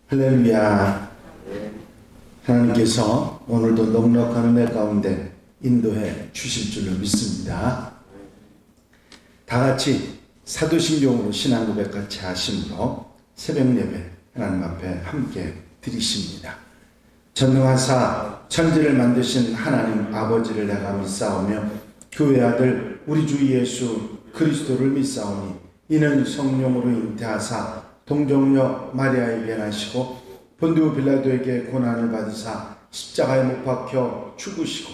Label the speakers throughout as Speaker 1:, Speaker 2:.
Speaker 1: 할렐루야. 하나님께서 오늘도 넉넉한 은혜 가운데 인도해 주실 줄로 믿습니다. 다 같이 사도신경으로 신앙 고백 같이 하심으로 새벽 예배 하나님 앞에 함께 드리십니다. 전능하사 천지를 만드신 하나님 아버지를 내가 믿사오며 그의 아들 우리 주 예수 그리스도를 믿사오니 이는 성령으로 잉태하사 동정녀 마리아에게 나시고 본디오 빌라도에게 고난을 받으사 십자가에 못 박혀 죽으시고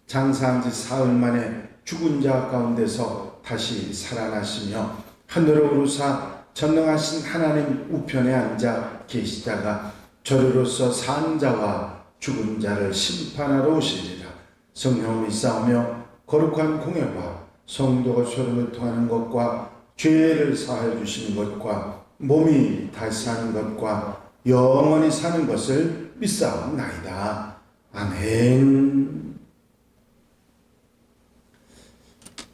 Speaker 1: 장사한 지 사흘 만에 죽은 자 가운데서 다시 살아나시며 하늘로 오르사 전능하신 하나님 우편에 앉아 계시다가 저리로서 산 자와 죽은 자를 심판하러 오시리라. 성령을 믿사오며 거룩한 공예와 성도가 서로를 통하는 것과 죄를 사하여 주시는 것과 몸이 다시 사는 것과 영원히 사는 것을 믿사옵나이다. 아멘.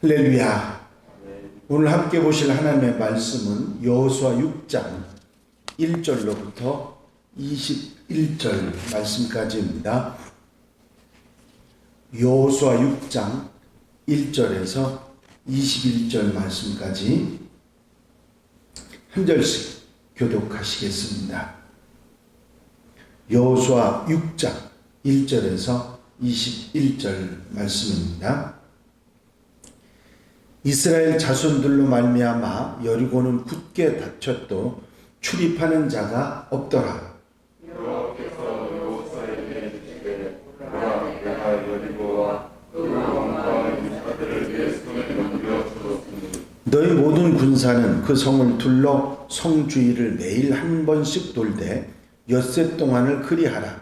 Speaker 1: 할렐루야. 오늘 함께 보실 하나님의 말씀은 여호수아 6장 1절로부터 21절 말씀까지입니다. 여호수아 6장 1절에서 21절 말씀까지 한 절씩 교독하시겠습니다. 여호수아 6장 1절에서 21절 말씀입니다. 이스라엘 자손들로 말미암아 여리고는 굳게 닫혔도 출입하는 자가 없더라.
Speaker 2: 여호와께서 여호수아에게 이르시되 보라 내가 여리고와 그 왕과 유사들을 내 손에 넘겨 주었으니
Speaker 1: 너희 모든 군사는 그 성을 둘러 성 주위를 매일 한 번씩 돌되 엿새 동안을 그리하라.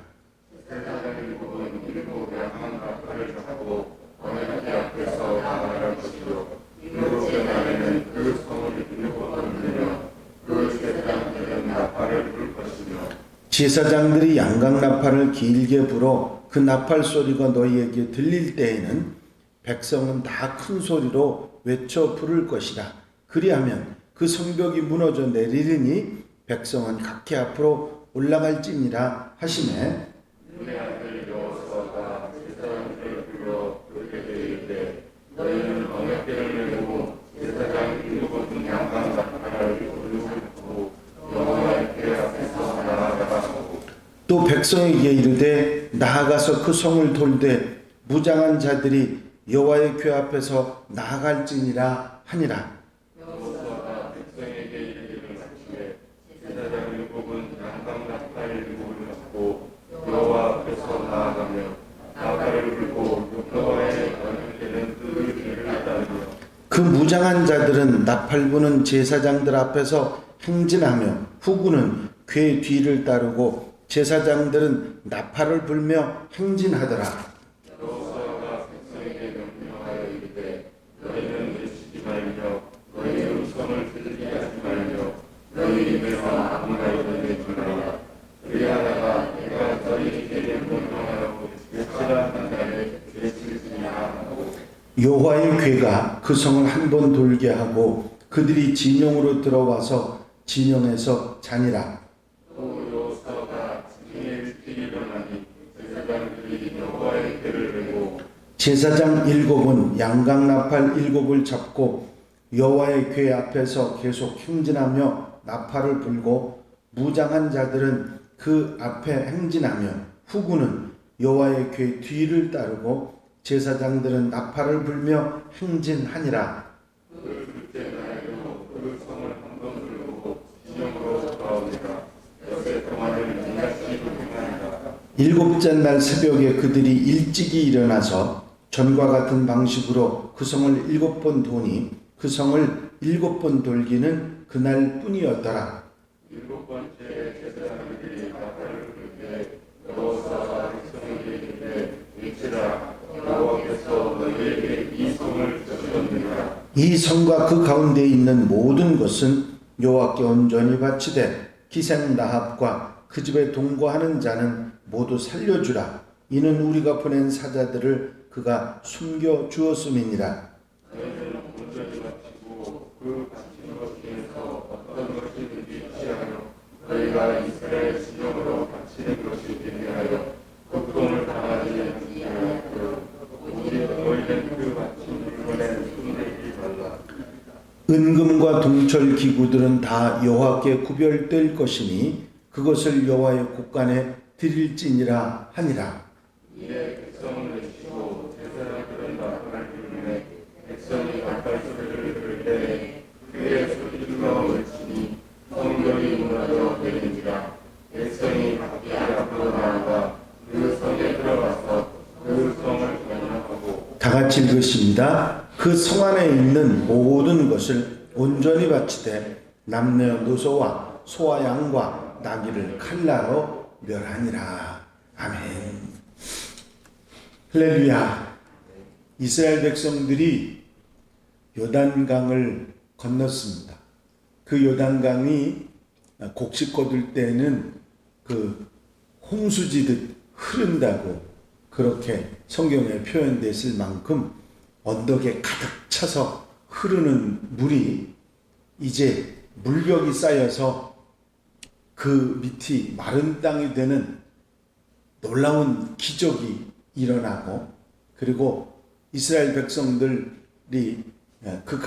Speaker 2: 제사장이 굽은 일곱 양한 나팔을 잡고 언약궤 앞에서 나아갈 것이요 일곱 날에는 그 성을 일곱 번 들며 그 제사장들은 나팔을 불 것이며
Speaker 1: 제사장들이 양각 나팔을 길게 불어 그 나팔 소리가 너희에게 들릴 때에는 백성은 다 큰 소리로 외쳐 부를 것이다. 그리하면 그 성벽이 무너져 내리리니 백성은 각기 앞으로 올라갈지니라 하시매
Speaker 2: 내 아들 여호수아가 제사장들을 불러 그렇게 되이되 너희는 언약궤를 메고 제사장 일곱 양각 나팔을 불고 여호와의 궤 앞에서 나아가라 하고
Speaker 1: 또 백성에게 이르되 나아가서 그 성을 돌되 무장한 자들이 여호와의 궤 앞에서 나아갈지니라 하니라.
Speaker 2: 여호수아가 백성에게 이르기를 하시되 제사장 일곱은 양각 나팔 일곱을 잡고 여호와 앞에서 나아가며 나팔을 불고 여호와의 언약궤는 그 뒤를 따르며
Speaker 1: 그 무장한 자들은 나팔 부는 제사장들 앞에서 행진하며 후구는 궤 뒤를 따르고 제사장들은 나팔을 불며 행진하더라.
Speaker 2: 여호수아가 백성에게 명령하여 이르되 너희는 외치지 말며 너희 음성을 들리게 하지 말며 너희 입에서 아무 말도 내지 말라. 그리하다가 내가 너희에게 명령하라고 외치라 한 날에 외칠지니라 하고
Speaker 1: 여호와의 궤가 그 성을 한 번 돌게 하고 그들이 진영으로 들어와서 진영에서 자니라.
Speaker 2: 또 여호수아가 진영에 일찍 일어나니 제사장들이 여호와의 궤를 메고
Speaker 1: 제사장 일곱은 양각 나팔 일곱을 잡고 여호와의 궤 앞에서 계속 행진하며 나팔을 불고 무장한 자들은 그 앞에 행진하며 후구는 여호와의 궤 뒤를 따르고 제사장들은 나팔을 불며 행진하니라.
Speaker 2: 그 둘째 날에도 그 성을 한 번 돌고 진영으로 돌아오니라. 엿새 동안을 민낯이 행하니라.
Speaker 1: 일곱째 날 새벽에 그들이 일찍이 일어나서 전과 같은 방식으로 그 성을 일곱 번 도니 그 성을 일곱 번 돌기는 그날 뿐이었더라.
Speaker 2: 일곱 번째 제사장들이 나팔을 불 때 여호수아가 백성에게 이르되 외치라. 여호와께서 너희에게 이 성을 주셨느니라.
Speaker 1: 이 성과 그 가운데 있는 모든 것은 여호와께 온전히 바치되 기생 나합과 그 집에 동거하는 자는 모두 살려주라. 이는 우리가 보낸 사자들을 그가 숨겨 주었음이니라.
Speaker 2: 너희는 온전히 바치고 그 바친 것 중에서 어떤 것이든지 취하며 너희가 이스라엘 진영으로 바치는 것이 되하여 고통을 당하지 아니하였고 오직 너희는 그 바친 물건에 손대지 말라.
Speaker 1: 은금과 동철 기구들은 다 여호와께 구별될 것이니 그것을 여호와의 곳간에 드릴지니라 하니라.
Speaker 2: 이에 백성을 내시고 제사장들은 나팔을 부르매 백성이 나팔 소리를 들을 때에 그의 소리가 외치니 성벽이 무너져 내리니라. 백성이 밖에 앞으로 나아가 그 성에 들어가서 그 성을 건너하고
Speaker 1: 다 같이 읽으십니다. 그 성 안에 있는 모든 것을 온전히 바치되 남녀노소와 소와 양과 나귀를 칼날로 멸하니라. 아멘. 할렐루야. 이스라엘 백성들이 요단강을 건넜습니다. 그 요단강이 곡식 거둘 때는 그 홍수지듯 흐른다고 그렇게 성경에 표현됐을 만큼 언덕에 가득 차서 흐르는 물이 이제 물벽이 쌓여서 그 밑이 마른 땅이 되는 놀라운 기적이 일어나고, 그리고 이스라엘 백성들이 그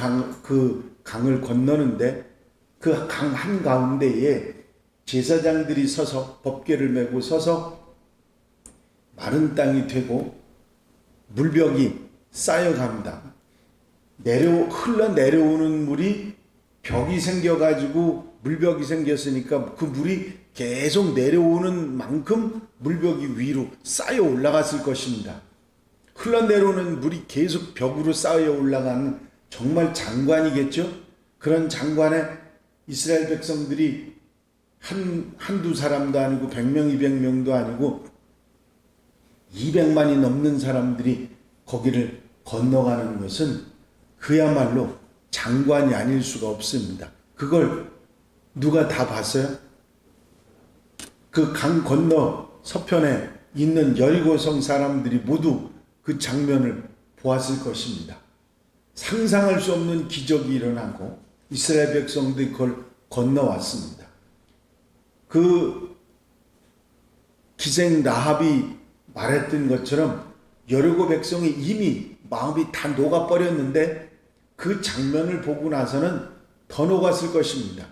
Speaker 1: 강을 건너는데 그 강 한가운데에 제사장들이 서서 법궤를 메고 서서 마른 땅이 되고 물벽이 쌓여갑니다. 흘러내려오는 물이 벽이 생겨가지고 물벽이 생겼으니까 그 물이 계속 내려오는 만큼 물벽이 위로 쌓여 올라갔을 것입니다. 흘러내려오는 물이 계속 벽으로 쌓여 올라가는 정말 장관이겠죠? 그런 장관에 이스라엘 백성들이 한두 사람도 아니고 100명, 200명도 아니고 200만이 넘는 사람들이 거기를 건너가는 것은 그야말로 장관이 아닐 수가 없습니다. 그걸 누가 다 봤어요? 그 강 건너 서편에 있는 여리고성 사람들이 모두 그 장면을 보았을 것입니다. 상상할 수 없는 기적이 일어나고 이스라엘 백성들이 그걸 건너왔습니다. 그 기생 라합이 말했던 것처럼 여리고 백성이 이미 마음이 다 녹아버렸는데 그 장면을 보고 나서는 더 녹았을 것입니다.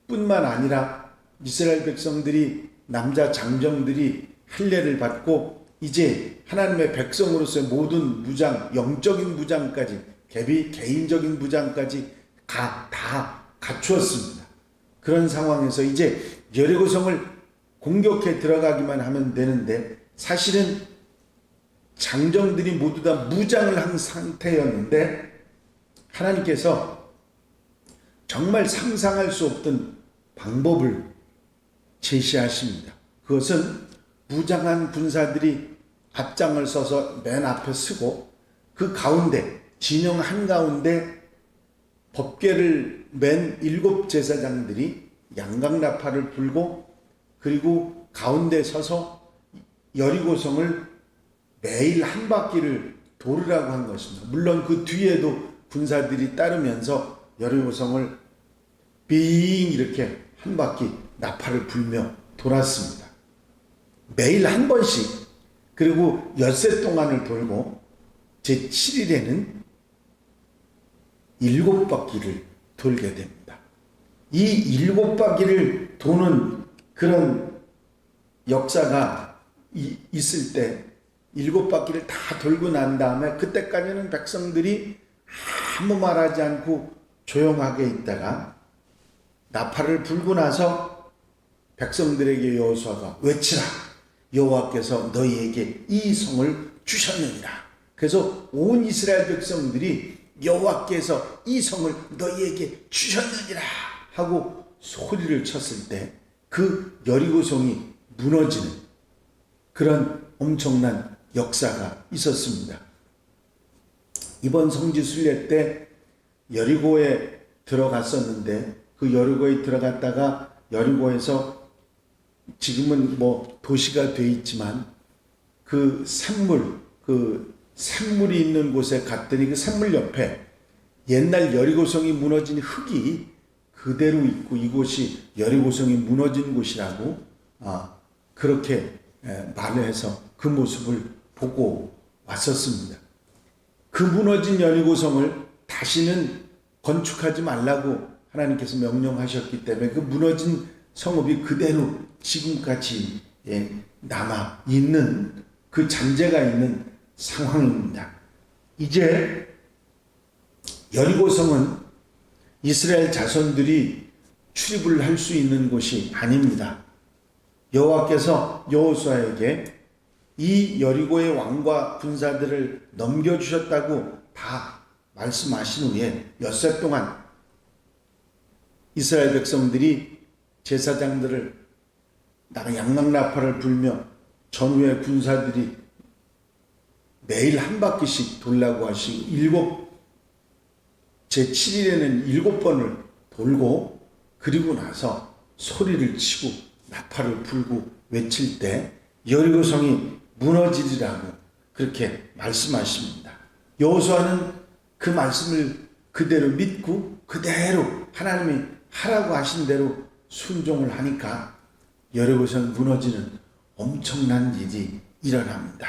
Speaker 1: 뿐만 아니라 이스라엘 백성들이, 남자 장정들이 할례를 받고 이제 하나님의 백성으로서의 모든 무장, 영적인 무장까지, 개인적인 무장까지 다 갖추었습니다. 그런 상황에서 이제 여리고성을 공격해 들어가기만 하면 되는데, 사실은 장정들이 모두 다 무장을 한 상태였는데 하나님께서 정말 상상할 수 없던 방법을 제시하십니다. 그것은 무장한 군사들이 앞장을 서서 맨 앞에 서고 그 가운데, 진영 한가운데 법궤를 맨 7 제사장들이 양강나팔을 불고, 그리고 가운데 서서 여리고성을 매일 한 바퀴를 돌으라고 한 것입니다. 물론 그 뒤에도 군사들이 따르면서 여리고성을 빙 이렇게 한 바퀴 나팔을 불며 돌았습니다. 매일 한 번씩, 그리고 엿새 동안을 돌고 제7일에는 7바퀴를 돌게 됩니다. 이 7바퀴를 도는 그런 역사가 있을 때 7바퀴를 다 돌고 난 다음에 그때까지는 백성들이 아무 말하지 않고 조용하게 있다가 나팔을 불고 나서 백성들에게 여호수아가 외치라, 여호와께서 너희에게 이 성을 주셨느니라. 그래서 온 이스라엘 백성들이 여호와께서 이 성을 너희에게 주셨느니라 하고 소리를 쳤을 때 그 여리고성이 무너지는 그런 엄청난 역사가 있었습니다. 이번 성지 순례 때 여리고에 들어갔었는데, 그 여리고에 들어갔다가 여리고에서 지금은 뭐 도시가 돼 있지만 그 샘물이 있는 곳에 갔더니 그 샘물 옆에 옛날 여리고성이 무너진 흙이 그대로 있고 이곳이 여리고성이 무너진 곳이라고 그렇게 말을 해서 그 모습을 보고 왔었습니다. 그 무너진 여리고성을 다시는 건축하지 말라고 하나님께서 명령하셨기 때문에 그 무너진 성읍이 그대로 지금까지 남아 있는 그 잔재가 있는 상황입니다. 이제 여리고성은 이스라엘 자손들이 출입을 할 수 있는 곳이 아닙니다. 여호와께서 여호수아에게 이 여리고의 왕과 군사들을 넘겨주셨다고 다 말씀하신 후에 엿새 동안 이스라엘 백성들이 제사장들을 양락나팔을 불며 전후에 군사들이 매일 한 바퀴씩 돌라고 하시고 제7일에는 7번을 돌고 그리고 나서 소리를 치고 나팔을 불고 외칠 때 여리고성이 무너지리라고 그렇게 말씀하십니다. 여호수아는 그 말씀을 그대로 믿고 그대로 하나님이 하라고 하신 대로 순종을 하니까 여리고성 무너지는 엄청난 일이 일어납니다.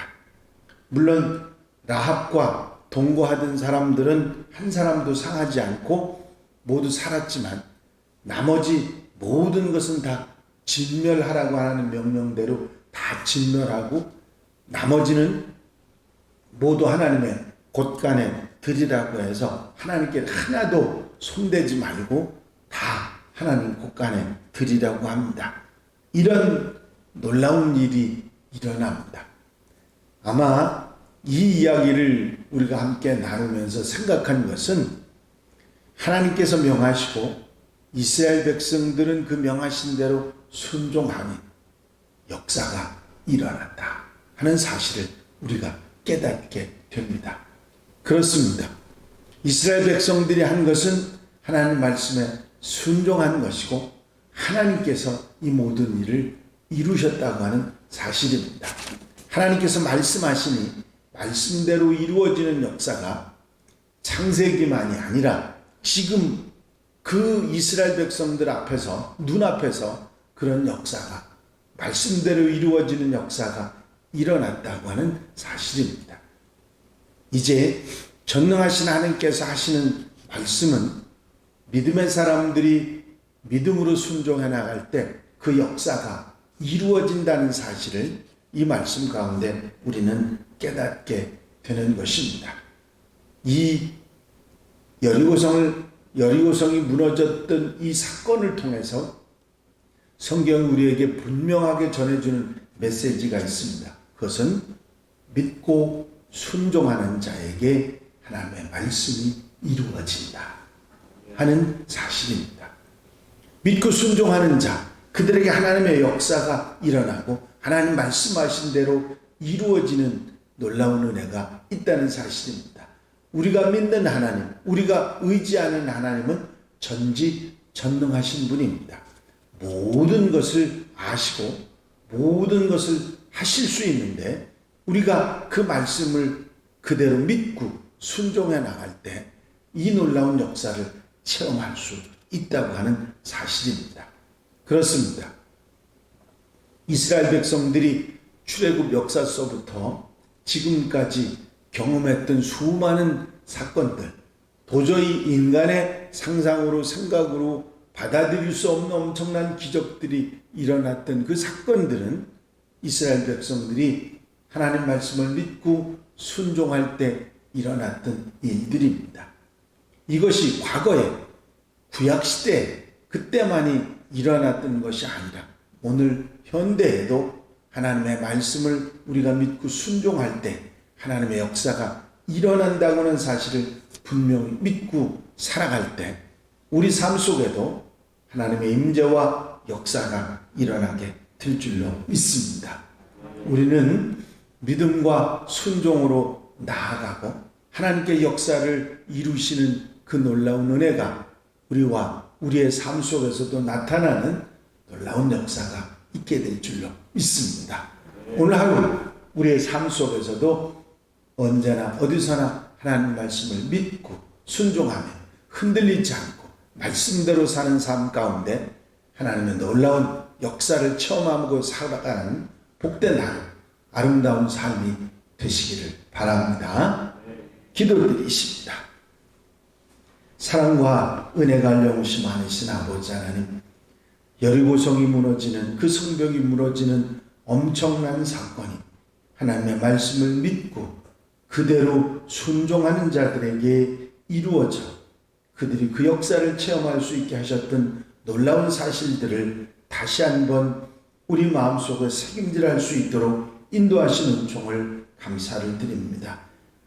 Speaker 1: 물론 라합과 동거하던 사람들은 한 사람도 상하지 않고 모두 살았지만 나머지 모든 것은 다 진멸하라고 하는 명령대로 다 진멸하고 나머지는 모두 하나님의 곳간에 드리라고 해서 하나님께 하나도 손대지 말고 다 하나님 곳간에 드리라고 합니다. 이런 놀라운 일이 일어납니다. 아마 이 이야기를 우리가 함께 나누면서 생각한 것은 하나님께서 명하시고 이스라엘 백성들은 그 명하신 대로 순종하니 역사가 일어났다 하는 사실을 우리가 깨닫게 됩니다. 그렇습니다. 이스라엘 백성들이 한 것은 하나님 말씀에 순종한 것이고 하나님께서 이 모든 일을 이루셨다고 하는 사실입니다. 하나님께서 말씀하시니 말씀대로 이루어지는 역사가 창세기만이 아니라 지금 그 이스라엘 백성들 앞에서 눈앞에서 그런 역사가 말씀대로 이루어지는 역사가 일어났다고 하는 사실입니다. 이제 전능하신 하나님께서 하시는 말씀은 믿음의 사람들이 믿음으로 순종해 나갈 때 그 역사가 이루어진다는 사실을 이 말씀 가운데 우리는 깨닫게 되는 것입니다. 이 여리고성이 무너졌던 이 사건을 통해서 성경이 우리에게 분명하게 전해주는 메시지가 있습니다. 그것은 믿고 순종하는 자에게 하나님의 말씀이 이루어진다 하는 사실입니다. 믿고 순종하는 자, 그들에게 하나님의 역사가 일어나고 하나님 말씀하신 대로 이루어지는 놀라운 은혜가 있다는 사실입니다. 우리가 믿는 하나님, 우리가 의지하는 하나님은 전지전능하신 분입니다. 모든 것을 아시고 모든 것을 하실 수 있는데 우리가 그 말씀을 그대로 믿고 순종해 나갈 때 이 놀라운 역사를 체험할 수 있다고 하는 사실입니다. 그렇습니다. 이스라엘 백성들이 출애굽 역사서부터 지금까지 경험했던 수많은 사건들, 도저히 인간의 상상으로 생각으로 받아들일 수 없는 엄청난 기적들이 일어났던 그 사건들은 이스라엘 백성들이 하나님 말씀을 믿고 순종할 때 일어났던 일들입니다. 이것이 과거에 구약시대 그때만이 일어났던 것이 아니라 오늘 현대에도 하나님의 말씀을 우리가 믿고 순종할 때 하나님의 역사가 일어난다고 하는 사실을 분명히 믿고 살아갈 때 우리 삶 속에도 하나님의 임재와 역사가 일어나게 될 줄로 믿습니다. 우리는 믿음과 순종으로 나아가고 하나님께 역사를 이루시는 그 놀라운 은혜가 우리와 우리의 삶 속에서도 나타나는 놀라운 역사가 있게 될 줄로 믿습니다. 오늘 하루 우리의 삶 속에서도 언제나 어디서나 하나님 말씀을 믿고 순종하며 흔들리지 않고 말씀대로 사는 삶 가운데 하나님의 놀라운 역사를 체험하고 살아가는 복된 하루, 아름다운 삶이 되시기를 바랍니다. 기도드리십니다. 사랑과 은혜가 영우시 많으신 아버지 하나님, 여리고성이 무너지는, 그 성벽이 무너지는 엄청난 사건이 하나님의 말씀을 믿고 그대로 순종하는 자들에게 이루어져 그들이 그 역사를 체험할 수 있게 하셨던 놀라운 사실들을 다시 한번 우리 마음속에 새김질할 수 있도록 인도하시는 은총을 감사를 드립니다.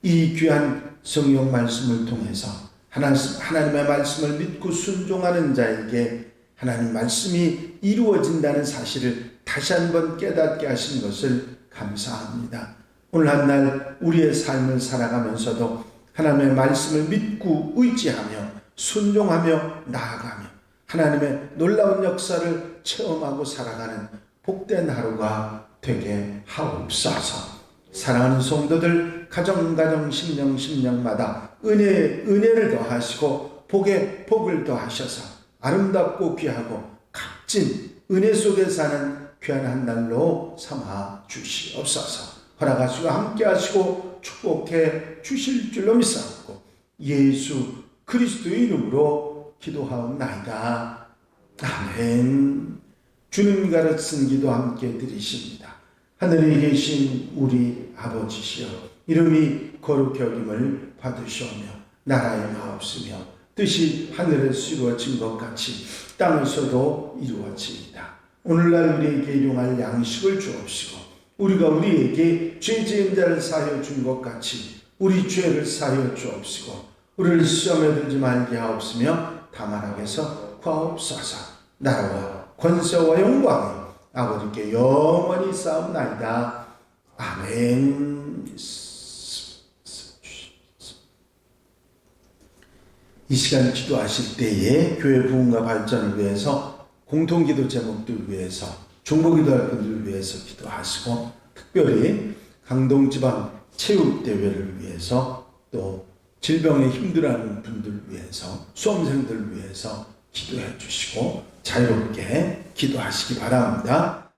Speaker 1: 이 귀한 성경 말씀을 통해서 하나님의 말씀을 믿고 순종하는 자에게 하나님 말씀이 이루어진다는 사실을 다시 한번 깨닫게 하신 것을 감사합니다. 오늘 한날 우리의 삶을 살아가면서도 하나님의 말씀을 믿고 의지하며 순종하며 나아가며 하나님의 놀라운 역사를 체험하고 살아가는 복된 하루가 되게 하옵소서. 사랑하는 성도들, 가정 심령마다 은혜를 더하시고 복에 복을 더하셔서 아름답고 귀하고 값진 은혜 속에 사는 귀한 한 날로 삼아 주시옵소서. 허락하시고 함께 하시고 축복해 주실 줄로 믿사옵고 예수 그리스도의 이름으로 기도하옵나이다. 아멘. 주님 가르친 기도 함께 드리십니다. 하늘에 계신 우리 아버지시여, 이름이 거룩히 여김을 받으시오며 나라의 마옵시며 뜻이 하늘에서 이루어진 것 같이 땅에서도 이루어지이다. 오늘날 우리에게 일용할 양식을 주옵시고 우리가 우리에게 죄 지은 자를 사하여 준 것 같이 우리 죄를 사하여 주옵시고 우리를 시험에 들지 말게 하옵시며 다만 악에서 구하옵소서. 나라와 권세와 영광이 아버지께 영원히 싸움나이다. 아멘. 이 시간 기도하실 때에 교회 부흥과 발전을 위해서 공통기도 제목들 위해서 중보기도할 분들을 위해서 기도하시고 특별히 강동지방 체육대회를 위해서 또 질병에 힘들어하는 분들 위해서 수험생들 위해서 기도해 주시고 자유롭게 기도하시기 바랍니다.